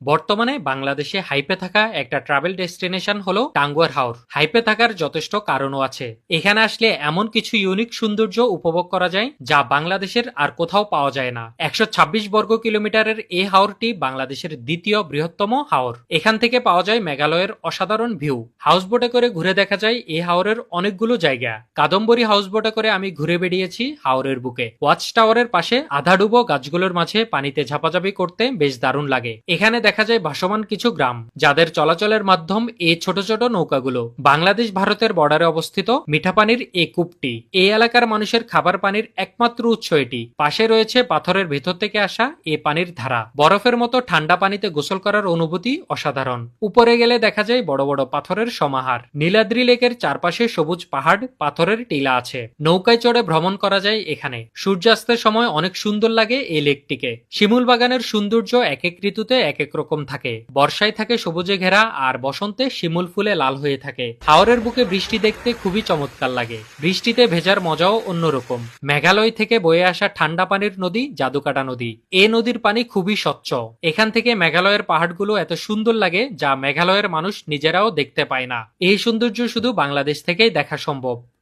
বর্তমানে বাংলাদেশে হাইপে থাকা একটা ট্রাভেল ডেস্টিনেশন হলো টাঙ্গুয়ার হাওর। হাইপে থাকার যথেষ্ট কারণও আছে। এখানে আসলে এমন কিছু ইউনিক সৌন্দর্য উপভোগ করা যায় যা বাংলাদেশের আর কোথাও পাওয়া যায় না। 126 বর্গ কিলোমিটারের এই হাওরটি বাংলাদেশের দ্বিতীয় বৃহত্তম হাওর। এখান থেকে পাওয়া যায় মেঘালয়ের অসাধারণ ভিউ। হাউসবোটে করে ঘুরে দেখা যায় এই হাওরের অনেকগুলো জায়গা। কাদম্বরী হাউসবোটে করে আমি ঘুরে বেড়িয়েছি হাওরের বুকে। ওয়াচ টাওয়ারের পাশে আধাডুবো গাছগুলোর মাঝে পানিতে ঝাপাঝাপি করতে বেশ দারুণ লাগে। এখানে দেখা যায় ভাসমান কিছু গ্রাম, যাদের চলাচলের মাধ্যম এই ছোট ছোট নৌকাগুলো। বাংলাদেশ ভারতের বর্ডারে অবস্থিত মিঠাপানির এই কূপটি এই এলাকার মানুষের খাবার পানির একমাত্র উৎস এটি। পাশে রয়েছে পাথরের ভেতর থেকে আসা এই পানির ধারা। বরফের মতো ঠান্ডা পানিতে গোসল করার অনুভূতি অসাধারণ। উপরে গেলে দেখা যায় বড় বড় পাথরের সমাহার। নীলাদ্রি লেকের চারপাশে সবুজ পাহাড়, পাথরের টিলা আছে। নৌকায় চড়ে ভ্রমণ করা যায় এখানে। সূর্যাস্তের সময় অনেক সুন্দর লাগে এই লেকটিকে। শিমুল বাগানের সৌন্দর্য এক এক ঋতুতে এক এক রকম থাকে। বর্ষায় থাকে সবুজে ঘেরা, আর বসন্তে শিমুল ফুলে লাল হয়ে থাকে। হাওরের বুকে বৃষ্টি দেখতে খুবই চমৎকার লাগে। বৃষ্টিতে ভেজার মজাও অন্যরকম। মেঘালয় থেকে বয়ে আসা ঠান্ডা পানির নদী জাদুকাটা নদী। এ নদীর পানি খুবই স্বচ্ছ। এখান থেকে মেঘালয়ের পাহাড়গুলো এত সুন্দর লাগে যা মেঘালয়ের মানুষ নিজেরাও দেখতে পায় না। এই সৌন্দর্য শুধু বাংলাদেশ থেকেই দেখা সম্ভব।